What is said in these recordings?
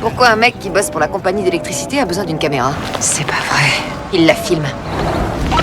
Pourquoi un mec qui bosse pour la compagnie d'électricité a besoin d'une caméra? C'est pas vrai. Il la filme.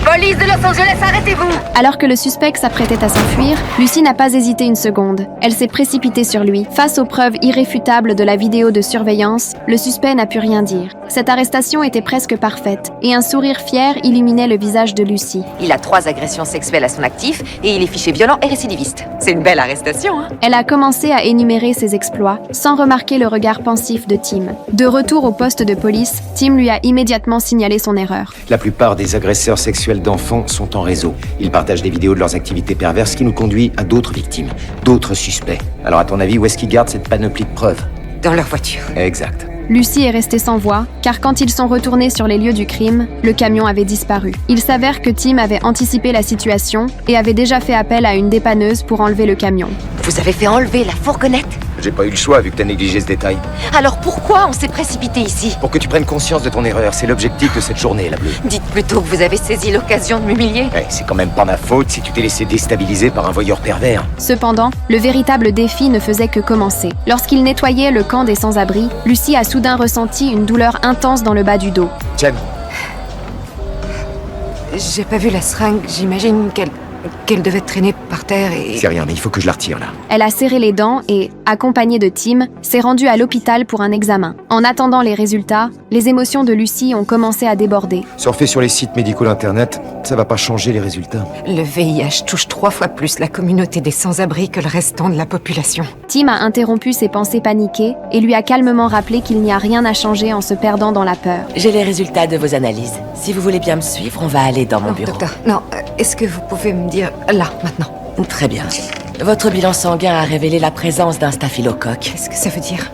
Police de Los Angeles, arrêtez-vous! Alors que le suspect s'apprêtait à s'enfuir, Lucy n'a pas hésité une seconde. Elle s'est précipitée sur lui. Face aux preuves irréfutables de la vidéo de surveillance, le suspect n'a pu rien dire. Cette arrestation était presque parfaite, et un sourire fier illuminait le visage de Lucy. Il a 3 agressions sexuelles à son actif, et il est fiché violent et récidiviste. C'est une belle arrestation, hein? Elle a commencé à énumérer ses exploits, sans remarquer le regard pensif de Tim. De retour au poste de police, Tim lui a immédiatement signalé son erreur. La plupart des agresseurs sexuels d'enfants sont en réseau. Ils partagent des vidéos de leurs activités perverses qui nous conduit à d'autres victimes, d'autres suspects. Alors à ton avis, où est-ce qu'ils gardent cette panoplie de preuves? Dans leur voiture. Exact. Lucy est restée sans voix, car quand ils sont retournés sur les lieux du crime, le camion avait disparu. Il s'avère que Tim avait anticipé la situation et avait déjà fait appel à une dépanneuse pour enlever le camion. Vous avez fait enlever la fourgonnette? J'ai pas eu le choix vu que t'as négligé ce détail. Alors pourquoi on s'est précipité ici? Pour que tu prennes conscience de ton erreur, c'est l'objectif de cette journée, la bleue. Dites plutôt que vous avez saisi l'occasion de m'humilier. C'est quand même pas ma faute si tu t'es laissé déstabiliser par un voyeur pervers. Cependant, le véritable défi ne faisait que commencer. Lorsqu'il nettoyait le camp des sans-abri, Lucy a soudain ressenti une douleur intense dans le bas du dos. Tiens, J'ai pas vu la seringue, j'imagine qu'elle devait traîner par terre et... c'est rien, mais il faut que je la retire là. Elle a serré les dents et, accompagnée de Tim, s'est rendue à l'hôpital pour un examen. En attendant les résultats, les émotions de Lucy ont commencé à déborder. Surfer sur les sites médicaux d'internet, ça va pas changer les résultats. Le VIH touche 3 fois plus la communauté des sans-abri que le restant de la population. Tim a interrompu ses pensées paniquées et lui a calmement rappelé qu'il n'y a rien à changer en se perdant dans la peur. J'ai les résultats de vos analyses. Si vous voulez bien me suivre, on va aller dans mon Non, bureau. docteur, non, est-ce que vous pouvez me dire là, maintenant? Très bien. Votre bilan sanguin a révélé la présence d'un staphylocoque. Qu'est-ce que ça veut dire?